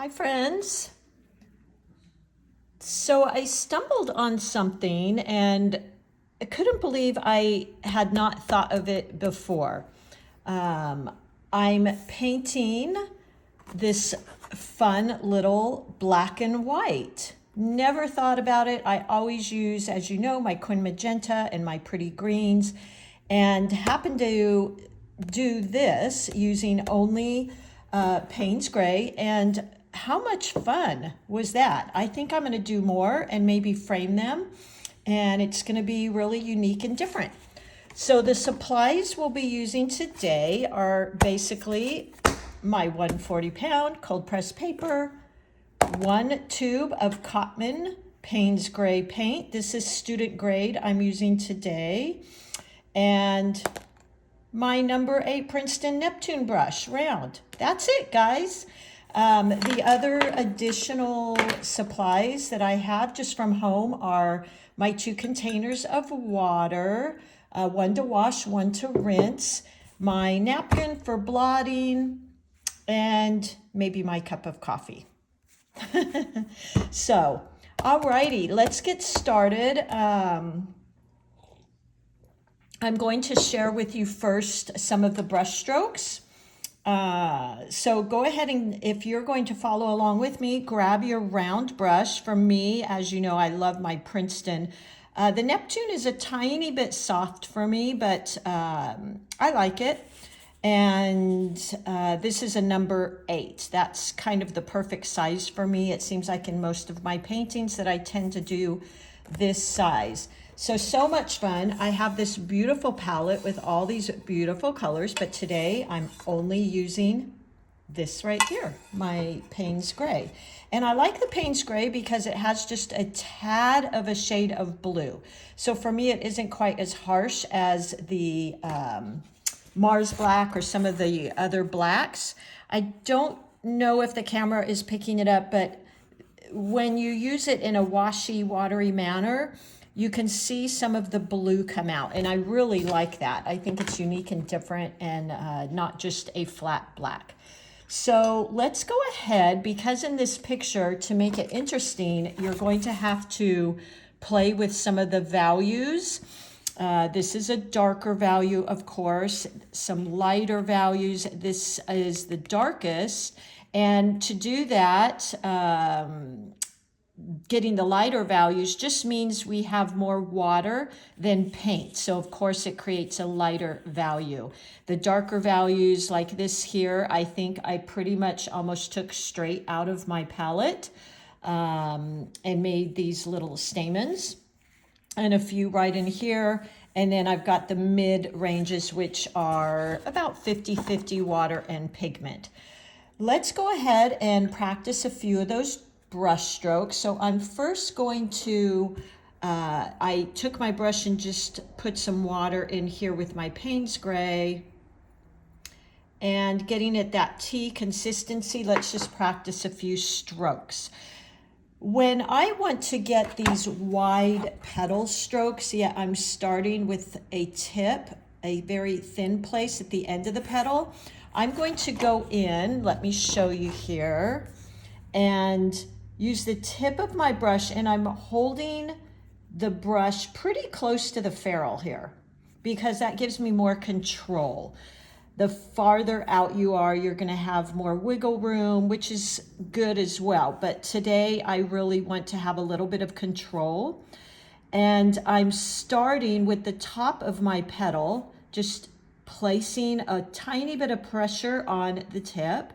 Hi friends. So I stumbled on something and I couldn't believe I had not thought of it before. Um, I'm painting this fun little black and white. Never thought about it. I always use, as you know, my Quin Magenta and my pretty greens, and happen to do this using only Payne's Gray. And how much fun was that? I think I'm going to do more and maybe frame them, and it's going to be really unique and different. So the supplies we'll be using today are basically my 140-pound cold pressed paper, 1 tube of Cotman Payne's Gray paint. This is student grade I'm using today. And my number 8 Princeton Neptune brush, round. That's it, guys. The other additional supplies that I have just from home are my 2 containers of water, 1 to wash, 1 to rinse, my napkin for blotting, and maybe my cup of coffee. So, alrighty, let's get started. I'm going to share with you first some of the brush strokes. So go ahead and if you're going to follow along with me, grab your round brush. For me, as you know, I love my Princeton. The Neptune is a tiny bit soft for me, but I like it. And this is a number 8. That's kind of the perfect size for me. It seems like in most of my paintings that I tend to do this size. So much fun. I have this beautiful palette with all these beautiful colors, but today I'm only using this right here, my Payne's Gray. And I like the Payne's Gray because it has just a tad of a shade of blue. So for me, it isn't quite as harsh as the Mars Black or some of the other blacks. I don't know if the camera is picking it up, but when you use it in a washy, watery manner, you can see some of the blue come out, and I really like that. I think it's unique and different and not just a flat black. So let's go ahead, because in this picture, to make it interesting, you're going to have to play with some of the values. This is a darker value, of course, some lighter values. This is the darkest. And to do that, getting the lighter values just means we have more water than paint. So of course it creates a lighter value. The darker values like this here, I think I pretty much almost took straight out of my palette and made these little stamens. And a few right in here. And then I've got the mid ranges, which are about 50-50 water and pigment. Let's go ahead and practice a few of those brush strokes. So I'm first going to, I took my brush and just put some water in here with my Payne's Gray. And getting at that tea consistency, let's just practice a few strokes. When I want to get these wide petal strokes, I'm starting with a tip, a very thin place at the end of the petal. I'm going to go in, let me show you here, and use the tip of my brush, and I'm holding the brush pretty close to the ferrule here because that gives me more control. The farther out you are, you're going to have more wiggle room, which is good as well. But today I really want to have a little bit of control. And I'm starting with the top of my petal, just placing a tiny bit of pressure on the tip.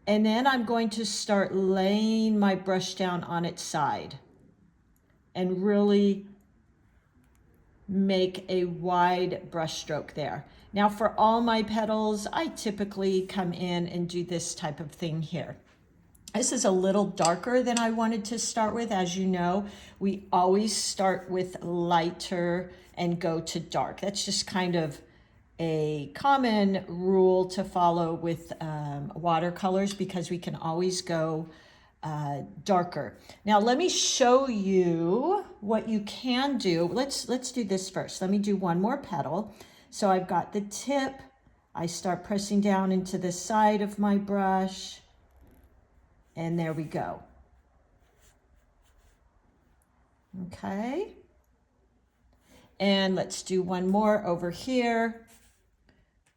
And then I'm going to start laying my brush down on its side and really make a wide brush stroke there. Now for all my petals, I typically come in and do this type of thing here. This is a little darker than I wanted to start with. As you know, we always start with lighter and go to dark. That's just kind of a common rule to follow with watercolors because we can always go darker. Now let me show you what you can do. Let's do this first. Let me do one more petal. So I've got the tip. I start pressing down into the side of my brush And there we go. Okay. And let's do one more over here.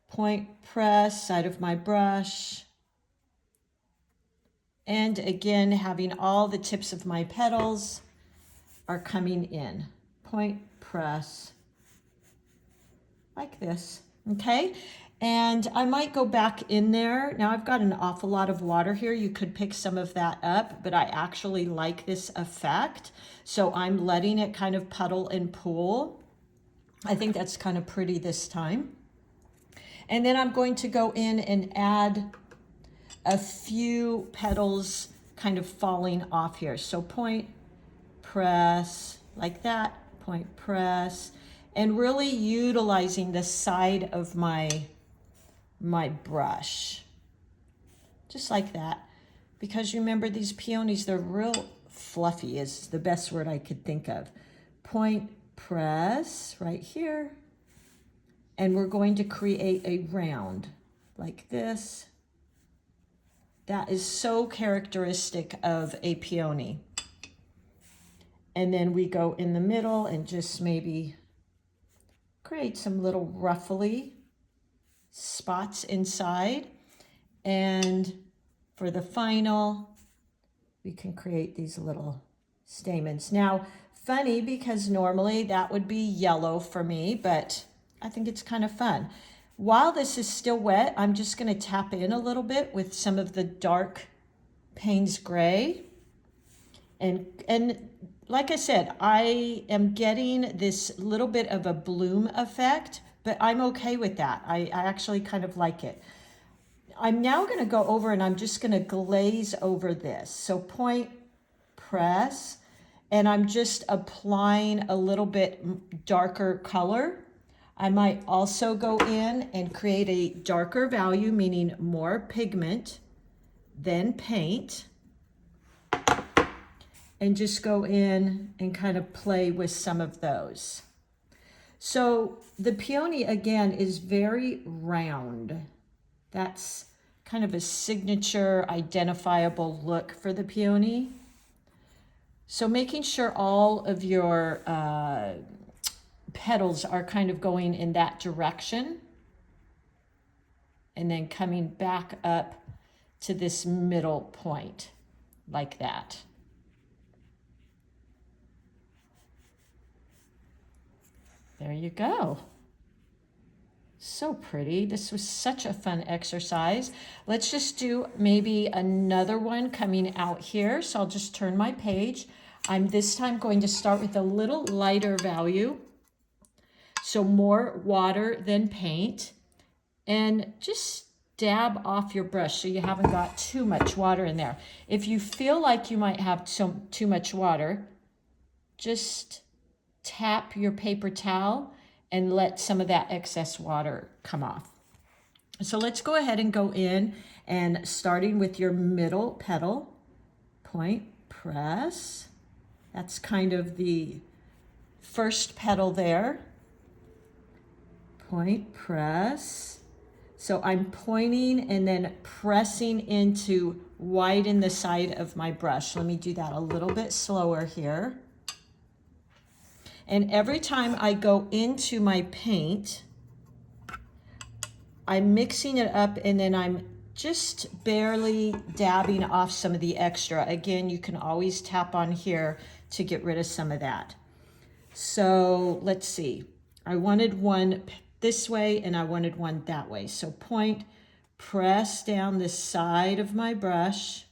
Point, press, side of my brush. And again, having all the tips of my petals are coming in. Point, press, like this, okay? And I might go back in there. Now I've got an awful lot of water here. You could pick some of that up, but I actually like this effect. So I'm letting it kind of puddle and pool. I think that's kind of pretty this time. And then I'm going to go in and add a few petals kind of falling off here. So point, press, like that, point, press, and really utilizing the side of my brush, just like that. Because remember, these peonies, they're real fluffy is the best word I could think of. Point, press, right here, and we're going to create a round like this. That is so characteristic of a peony. And then we go in the middle and just maybe create some little ruffly spots inside. And for the final, we can create these little stamens. Now, funny, because normally that would be yellow for me, but I think it's kind of fun. While this is still wet, I'm just going to tap in a little bit with some of the dark Payne's gray. And like I said, I am getting this little bit of a bloom effect, but I'm okay with that. I actually kind of like it. I'm now going to go over and I'm just going to glaze over this. So point, press, and I'm just applying a little bit darker color. I might also go in and create a darker value, meaning more pigment than paint, and just go in and kind of play with some of those. So the peony, again, is very round. That's kind of a signature identifiable look for the peony. So making sure all of your petals are kind of going in that direction, and then coming back up to this middle point like that. There you go. So pretty. This was such a fun exercise. Let's just do maybe another one coming out here. So I'll just turn my page. I'm this time going to start with a little lighter value. So more water than paint. And just dab off your brush so you haven't got too much water in there. If you feel like you might have too much water, just tap your paper towel and let some of that excess water come off. So let's go ahead and go in, and starting with your middle petal, point, press. That's kind of the first petal there. Point, press. So I'm pointing and then pressing in to widen the side of my brush. Let me do that a little bit slower here. And every time I go into my paint, I'm mixing it up, and then I'm just barely dabbing off some of the extra. Again, you can always tap on here to get rid of some of that. So let's see. I wanted one this way and I wanted one that way. So point, press down the side of my brush,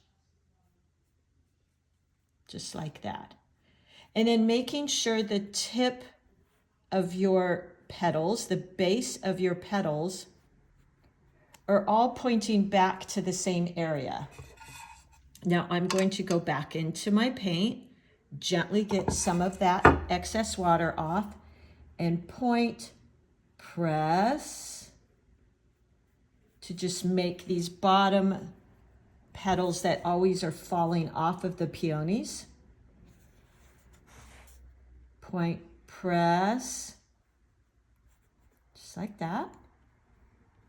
just like that. And then making sure the tip of your petals, the base of your petals, are all pointing back to the same area. Now I'm going to go back into my paint, gently get some of that excess water off, and point, press, to just make these bottom petals that always are falling off of the peonies. Point, press, just like that.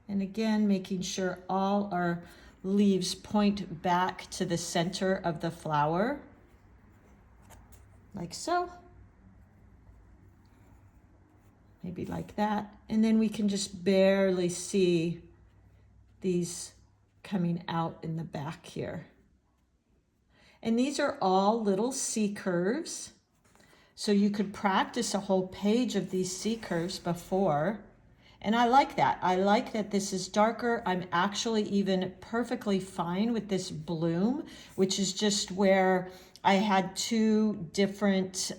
And again, making sure all are leaves point back to the center of the flower, like so. Maybe like that. And then we can just barely see these coming out in the back here. And these are all little C curves. So you could practice a whole page of these C curves before. And I like that. I like that this is darker. I'm actually even perfectly fine with this bloom, which is just where I had two different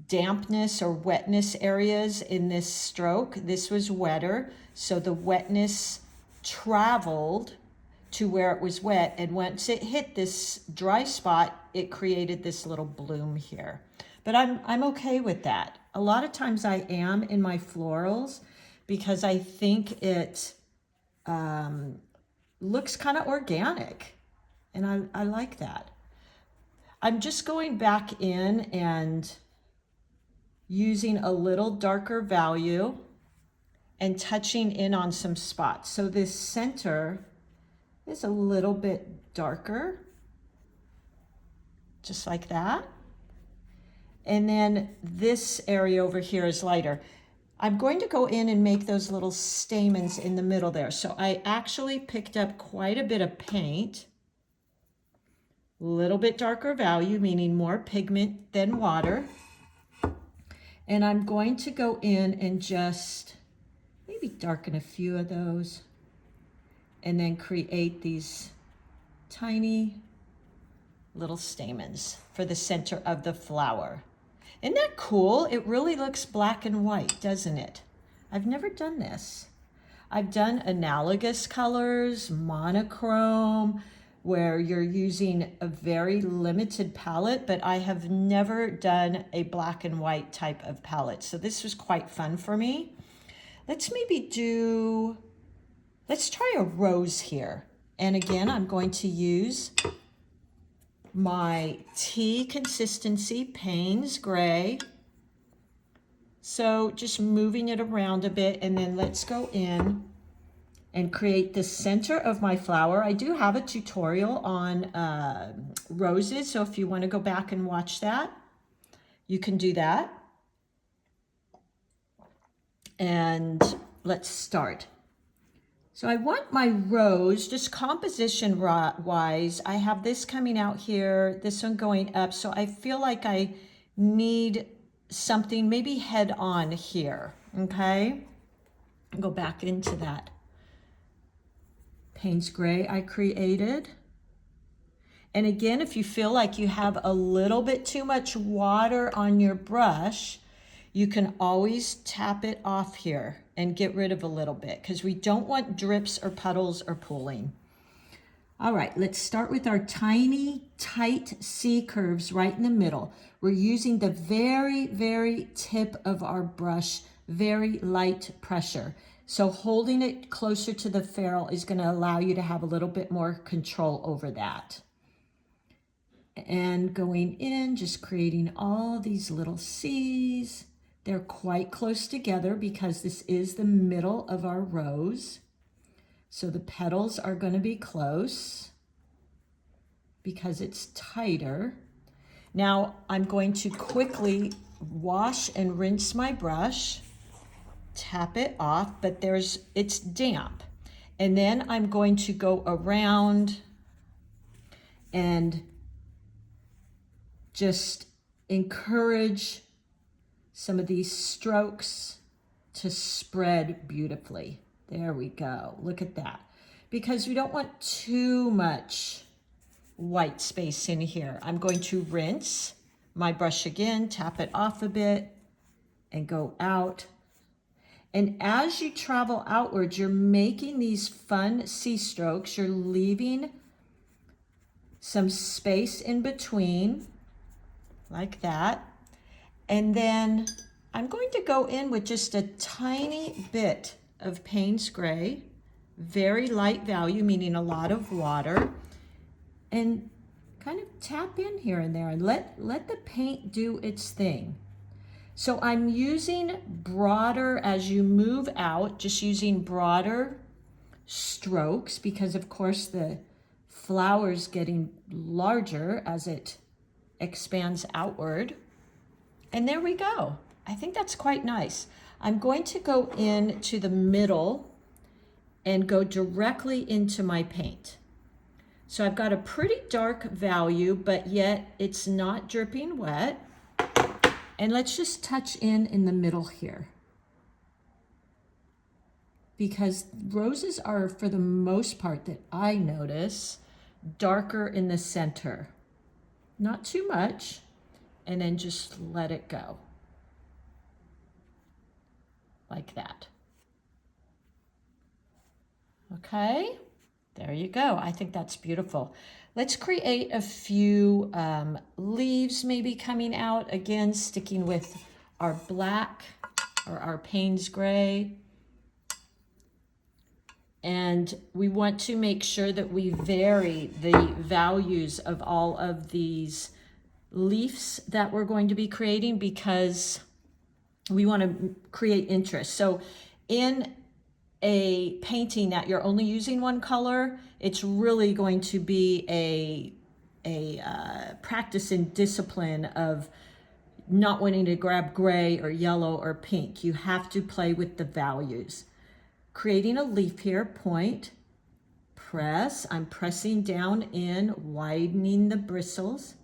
dampness or wetness areas in this stroke. This was wetter, so the wetness traveled to where it was wet, and once it hit this dry spot, it created this little bloom here. But I'm okay with that. A lot of times I am in my florals because I think it looks kind of organic, and I like that. I'm just going back in and using a little darker value and touching in on some spots. So this center is a little bit darker, just like that. And then this area over here is lighter. I'm going to go in and make those little stamens in the middle there. So I actually picked up quite a bit of paint, a little bit darker value, meaning more pigment than water. And I'm going to go in and just maybe darken a few of those and then create these tiny little stamens for the center of the flower. Isn't that cool? It really looks black and white, doesn't it? I've never done this. I've done analogous colors, monochrome, where you're using a very limited palette, but I have never done a black and white type of palette. So this was quite fun for me. Let's try a rose here. And again, I'm going to use my tea consistency Payne's gray. So just moving it around a bit, and then let's go in and create the center of my flower. I do have a tutorial on roses, so if you want to go back and watch that, you can do that. And let's start. So I want my rose, just composition wise, I have this coming out here, this one going up, so I feel like I need something maybe head on here, okay? Go back into that Payne's gray I created. And again, if you feel like you have a little bit too much water on your brush, you can always tap it off here and get rid of a little bit, because we don't want drips or puddles or pooling. All right, let's start with our tiny, tight C curves right in the middle. We're using the very, very tip of our brush, very light pressure. So holding it closer to the ferrule is going to allow you to have a little bit more control over that. And going in, just creating all these little C's. They're quite close together because this is the middle of our rose. So the petals are going to be close because it's tighter. Now I'm going to quickly wash and rinse my brush, tap it off, but it's damp. And then I'm going to go around and just encourage some of these strokes to spread beautifully. There we go. Look at that. Because we don't want too much white space in here. I'm going to rinse my brush again, tap it off a bit, and go out. And as you travel outwards, you're making these fun C strokes. You're leaving some space in between, like that. And then I'm going to go in with just a tiny bit of Payne's gray, very light value, meaning a lot of water, and kind of tap in here and there and let the paint do its thing. So I'm using broader, as you move out, just using broader strokes because of course the flower's getting larger as it expands outward. And there we go. I think that's quite nice. I'm going to go into the middle and go directly into my paint. So I've got a pretty dark value, but yet it's not dripping wet. And let's just touch in the middle here. Because roses are, for the most part that I notice, darker in the center. Not too much, and then just let it go. Like that. Okay, there you go. I think that's beautiful. Let's create a few leaves maybe coming out, again, sticking with our black or our Payne's gray. And we want to make sure that we vary the values of all of these leaves that we're going to be creating because we want to create interest. So in a painting that you're only using one color, it's really going to be a practice in discipline of not wanting to grab gray or yellow or pink. You have to play with the values. Creating a leaf here, point, press. I'm pressing down in, widening the bristles,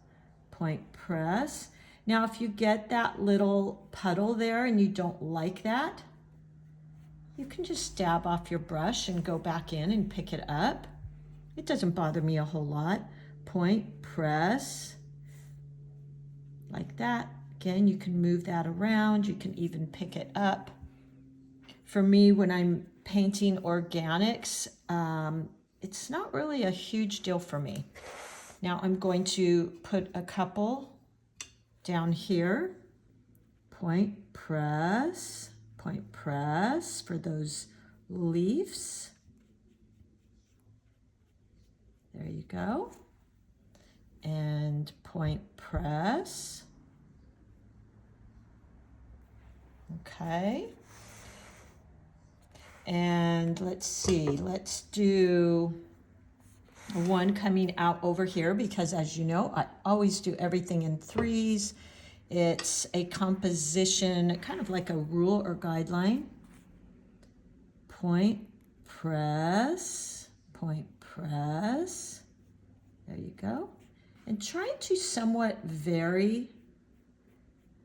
point, press. Now, if you get that little puddle there and you don't like that, you can just dab off your brush and go back in and pick it up. It doesn't bother me a whole lot. Point, press, like that. Again, you can move that around. You can even pick it up. For me, when I'm painting organics, it's not really a huge deal for me. Now I'm going to put a couple down here. Point, press for those leaves. There you go. And point, press. Okay. And let's see, let's do one coming out over here because, as you know, I always do everything in threes. It's a composition, kind of like a rule or guideline. Point, press, point, press. There you go. And try to somewhat vary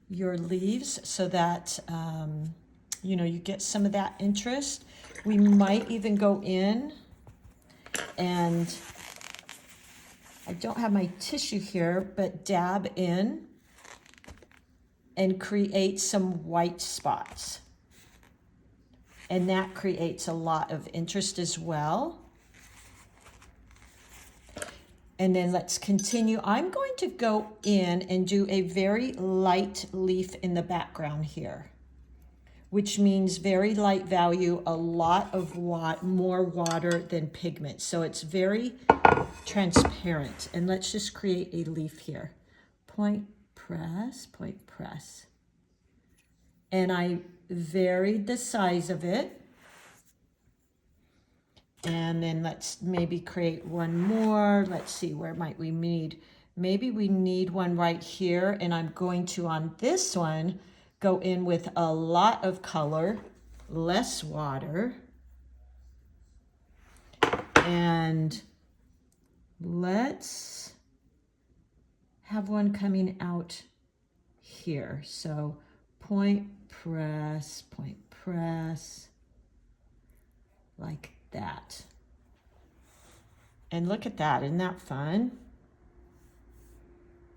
your leaves so that you know, you get some of that interest. We might even go in and, I don't have my tissue here, but dab in and create some white spots. And that creates a lot of interest as well. And then let's continue. I'm going to go in and do a very light leaf in the background here, which means very light value, a lot of more water than pigment. So it's very transparent. And let's just create a leaf here. Point, press, point, press. And I varied the size of it. And then let's maybe create one more. Let's see, where might we need? Maybe we need one right here. And I'm going to, on this one, go in with a lot of color, less water. And let's have one coming out here. So point, press, like that. And look at that, isn't that fun?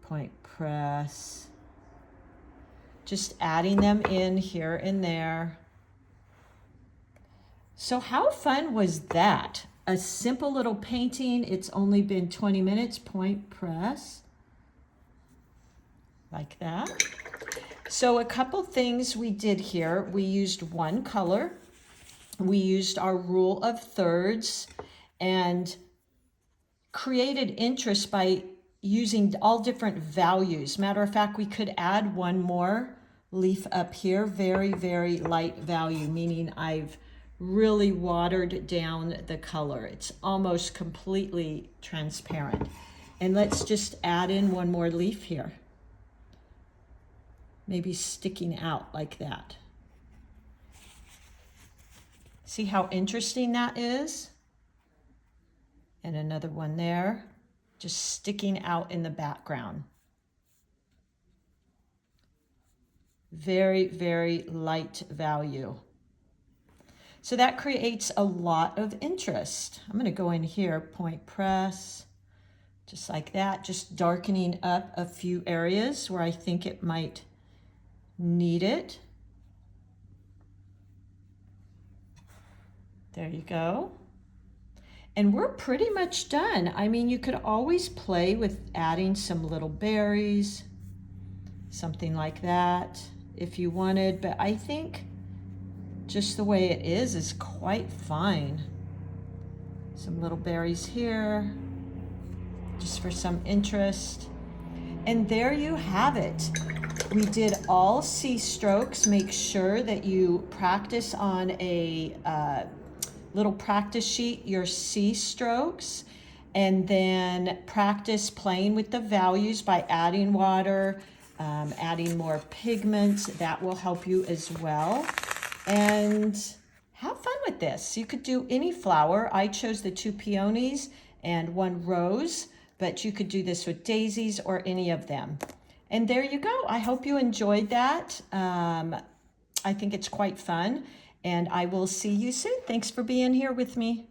Point, press. Just adding them in here and there. So how fun was that? A simple little painting. It's only been 20 minutes. Point, press. Like that. So a couple things we did here. We used one color. We used our rule of thirds and created interest by using all different values. Matter of fact, we could add one more leaf up here. Very, very light value, meaning I've really watered down the color. It's almost completely transparent. And let's just add in one more leaf here. Maybe sticking out like that. See how interesting that is? And another one there, just sticking out in the background. Very, very light value. So that creates a lot of interest. I'm going to go in here, point press, just like that, just darkening up a few areas where I think it might need it. There you go. And we're pretty much done. I mean, you could always play with adding some little berries, something like that if you wanted, but I think just the way it is quite fine. Some little berries here, just for some interest. And there you have it. We did all C strokes. Make sure that you practice on a little practice sheet your C strokes, and then practice playing with the values by adding water, adding more pigments. That will help you as well. And have fun with this. You could do any flower. I chose the 2 peonies and 1 rose, but you could do this with daisies or any of them. And there you go. I hope you enjoyed that. I think it's quite fun, and I will see you soon. Thanks for being here with me.